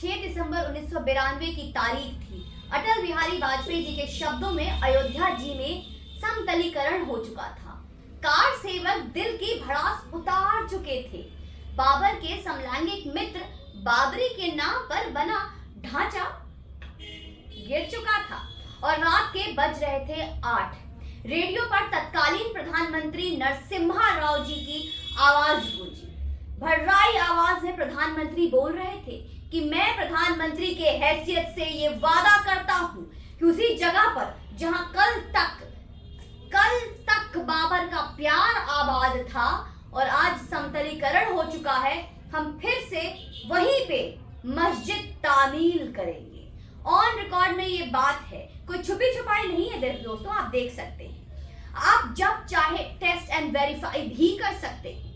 6 दिसंबर 1992 की तारीख थी। अटल बिहारी वाजपेयी जी के शब्दों में अयोध्या जी में समतलीकरण हो चुका था। कार सेवक दिल की भड़ास उतार चुके थे। बाबर के समलैंगिक मित्र बाबरी के नाम पर बना ढांचा गिर चुका था और रात के बज रहे थे 8। रेडियो पर तत्कालीन प्रधानमंत्री नरसिम्हा राव जी की आवाज गूंजी। भर्राई आवाज में प्रधानमंत्री बोल रहे थे कि मैं प्रधानमंत्री के हैसियत से ये वादा करता हूं कि उसी जगह पर जहां कल तक बाबर का प्यार आबाद था और आज समतलीकरण हो चुका है, हम फिर से वहीं पे मस्जिद तामील करेंगे। ऑन रिकॉर्ड में ये बात है, कोई छुपी छुपाई नहीं है दोस्तों, आप देख सकते हैं। आप जब चाहे टेस्ट एंड वेरीफाई भी कर सकते हैं।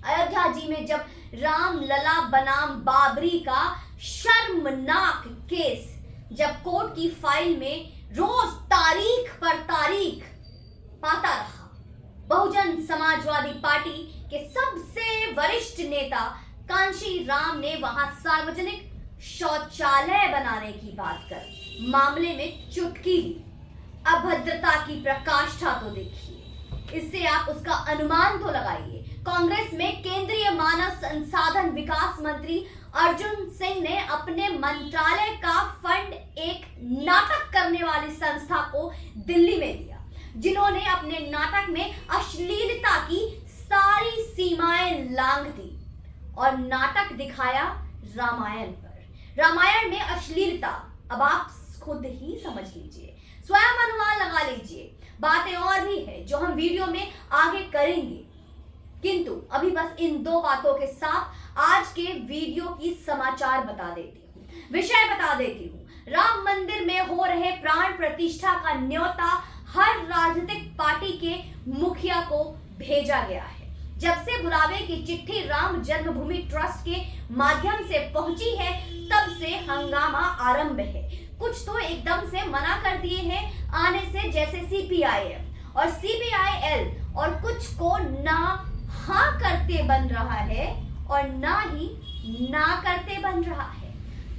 अयोध्या जी में जब राम लला बनाम बाबरी का शर्मनाक केस जब कोर्ट की फाइल में रोज तारीख पर तारीख पाता रहा, बहुजन समाजवादी पार्टी के सबसे वरिष्ठ नेता कांशी राम ने वहां सार्वजनिक शौचालय बनाने की बात कर मामले में चुटकी ली। अभद्रता की प्रकाष्ठा तो देखिए, इससे आप उसका अनुमान तो लगाइए। कांग्रेस में केंद्रीय मानव संसाधन विकास मंत्री अर्जुन सिंह ने अपने मंत्रालय का फंड एक नाटक करने वाली संस्था को दिल्ली में दिया, जिन्होंने अपने नाटक में अश्लीलता की सारी सीमाएं लांघ दी और नाटक दिखाया रामायण पर। रामायण में अश्लीलता, अब आप खुद ही समझ लीजिए, स्वयं अनुमान लगा लीजिए। बातें और भी है जो हम वीडियो में आगे करेंगे, किंतु अभी बस इन दो बातों के साथ आज के वीडियो की समाचार बता देती हूँ, विषय बता देती हूँ। राम मंदिर में हो रहे प्राण प्रतिष्ठा का न्योता हर राजनीतिक पार्टी के मुखिया को भेजा गया है। जब से बुलावे की चिट्ठी राम जन्मभूमि ट्रस्ट के माध्यम से पहुंची है, तब से हंगामा आरंभ है। कुछ तो एकदम से मना कर दिए हैं आने से, जैसे सीपीआईएम और सीपीआईएल, और कुछ को ना हाँ करते बन रहा है और ना ही ना करते बन रहा है।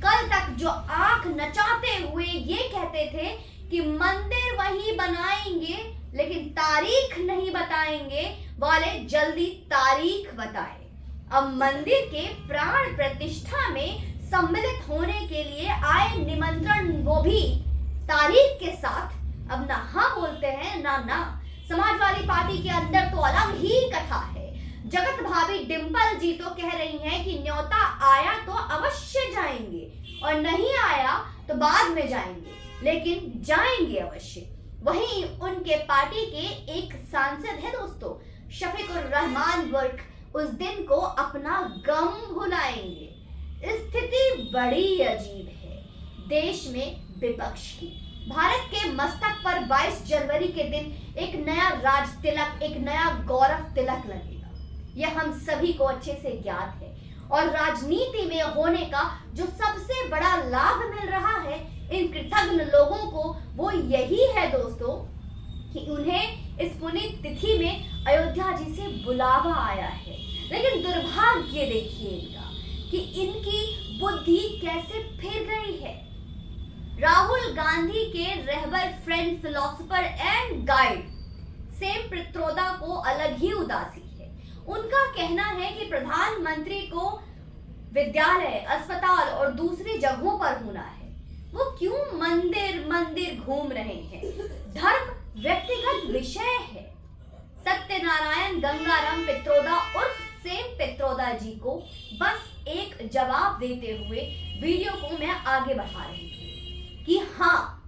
कल तक जो आंख नचाते हुए ये कहते थे कि मंदिर वही बनाएंगे लेकिन तारीख नहीं बताएंगे वाले जल्दी तारीख बताए। अब मंदिर के प्राण प्रतिष्ठा में सम्मिलित होने के लिए आए निमंत्रण वो भी तारीख के साथ अब ना हाँ बोलते हैं ना ना। समाजवादी पार्टी के अंदर तो अलग ही कथा है। जगत भाभी डिंपल जी तो कह रही हैं कि न्योता आया तो अवश्य जाएंगे और नहीं आया तो बाद में जाएंगे, लेकिन जाएंगे अवश्य। वहीं उनके पार्टी के एक सांसद है दोस्तों, शफीकुर रहमान वर्क उस दिन को अपना गम भुलाएंगे। स्थिति बड़ी अजीब है देश में विपक्ष की। भारत के मस्तक पर 22 जनवरी के दिन एक नया राज तिलक, एक नया गौरव तिलक लगेगा, यह हम सभी को अच्छे से ज्ञात है। और राजनीति में होने का जो सबसे बड़ा लाभ मिल रहा है इन कृतज्ञ लोगों को, वो यही है दोस्तों कि उन्हें इस पुनीत तिथि में अयोध्या जी से बुलावा आया है। लेकिन दुर्भाग्य देखिए इनका कि इनकी बुद्धि कैसे फिर गई है। राहुल गांधी के रहबर friend, philosopher and guide Sam Pitroda को अलग ही उदासी है। उनका कहना है कि प्रधानमंत्री को विद्यालय, अस्पताल और दूसरी जगहों पर होना है, वो क्यों मंदिर मंदिर घूम रहे हैं। धर्म व्यक्तिगत विषय है। सत्यनारायण गंगाराम पित्रोदा उर्फ सेम पित्रोदा जी को बस एक जवाब देते हुए वीडियो को मैं आगे बढ़ा रही हूँ कि हाँ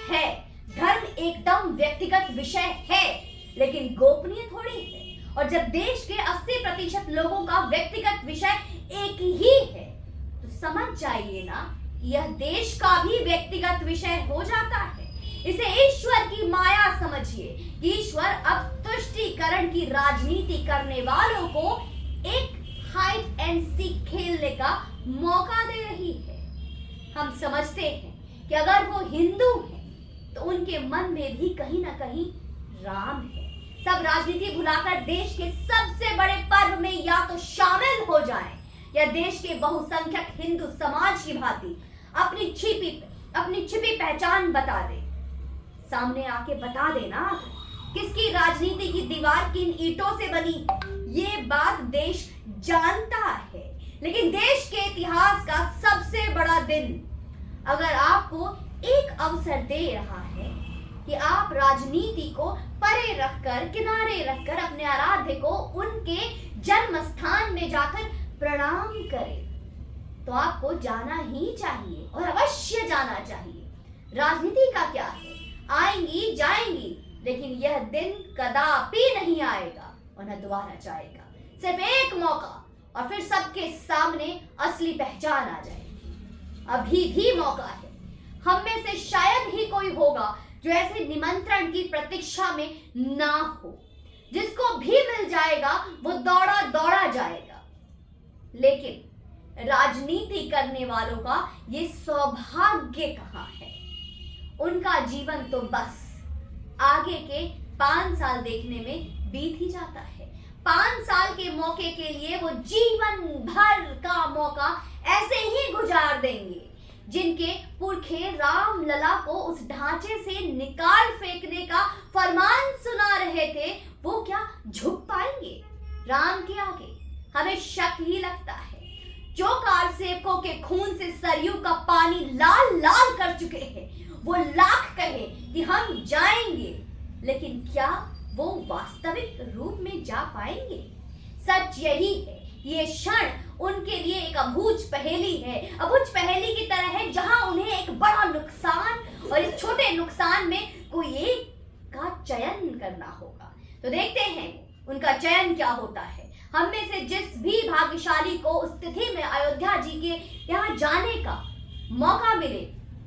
है, धर्म एकदम व्यक्तिगत विषय है लेकिन गोपनीय थोड़ी है। और जब देश के 80% लोगों का व्यक्तिगत विषय एक ही है तो समझ जाइए ना, यह देश का भी व्यक्तिगत विषय हो जाता है। इसे ईश्वर की माया समझिए। ईश्वर अब तुष्टीकरण की राजनीति करने वालों को एक हाइड एंड सीक खेलने का मौका दे रही है। हम समझते हैं कि अगर वो हिंदू हैं तो उनके मन में भी कहीं ना कहीं राम है। सब राजनीति भुलाकर देश के सबसे बड़े पर्व में या तो शामिल हो जाएं या देश के बहुसंख्यक हिंदू समाज की भांति अपनी छिपी पहचान बता दे, सामने आके बता देना किसकी राजनीति की दीवार किन ईंटों से बनी। ये बात देश जानता है, लेकिन देश के इतिहास का सबसे बड़ा दिन अगर आपको एक अवसर दे रहा है कि आप राजनीति को परे रखकर, किनारे रखकर अपने आराध्य को उनके जन्म स्थान में जाकर प्रणाम करें, तो आपको जाना ही चाहिए और अवश्य जाना चाहिए। राजनीति का क्या है, आएंगी जाएंगी, लेकिन यह दिन कदापि नहीं आएगा और न दोबारा जाएगा। सिर्फ एक मौका और फिर सबके सामने असली पहचान आ जाएगी। अभी भी मौका है। हम में से शायद ही कोई होगा जो ऐसे निमंत्रण की प्रतीक्षा में ना हो। जिसको भी मिल जाएगा वो दौड़ा दौड़ा जाएगा, लेकिन राजनीति करने वालों का ये सौभाग्य कहाँ है। उनका जीवन तो बस आगे के 5 साल देखने में बीत ही जाता है। 5 साल के मौके के लिए वो जीवन भर का मौका ऐसे ही गुजार देंगे। जिनके पुरखे राम लला को उस ढांचे से निकाल फेंकने का फरमान सुना रहे थे, वो क्या झुक पाएंगे राम के आगे? हमें शक ही लगता है। जो कार सेवकों के खून से सरयू का पानी लाल लाल कर चुके हैं, वो लाख कहे कि हम जाएंगे, लेकिन क्या वो वास्तविक रूप में जा पाएंगे? सच यही है, ये क्षण उनके लिए एक अबूझ पहेली है। अबूझ पहेली की तरह है जहां उन्हें एक बड़ा नुकसान और एक छोटे नुकसान में कोई एक का चयन करना होगा। तो देखते हैं उनका चयन क्या होता है। हम में से जिस भी भाग्यशाली को उस तिथि में अयोध्या जी के यहाँ जाने का मौका मिले,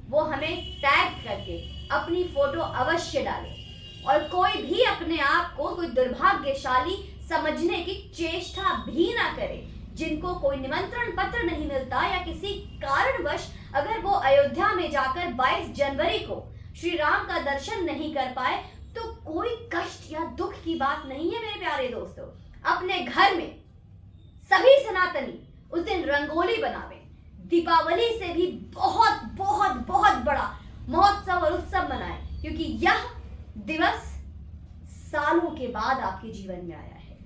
वो हमें टैग करके अपनी फोटो अवश्य डाले। और कोई भी अपने आप को कोई दुर्भाग्यशाली समझने की चेष्टा भी ना करे। जिनको कोई निमंत्रण पत्र नहीं मिलता या किसी कारणवश अगर वो अयोध्या में जाकर 22 जनवरी को श्री राम का दर्शन नहीं कर पाए, तो कोई कष्ट या दुख की बात नहीं है मेरे प्यारे दोस्तों। अपने घर में सभी सनातनी उस दिन रंगोली बनावे। दीपावली से भी बहुत बहुत बहुत बड़ा महोत्सव और उत्सव मनाए, क्योंकि यह दिवस सालों के बाद आपके जीवन में आया है।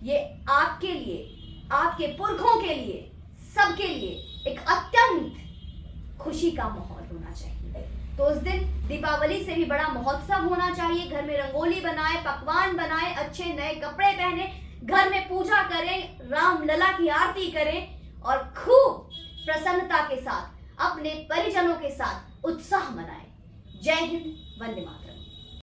ये आपके लिए, आपके पुरखों के लिए, सबके लिए एक अत्यंत खुशी का माहौल होना चाहिए। तो उस दिन दीपावली से भी बड़ा महोत्सव होना चाहिए। घर में रंगोली बनाए, पकवान बनाए, अच्छे नए कपड़े पहने, घर में पूजा करें, राम लला की आरती करें और खूब प्रसन्नता के साथ अपने परिजनों के साथ उत्साह मनाएं। जय हिंद, वंदे मातरम।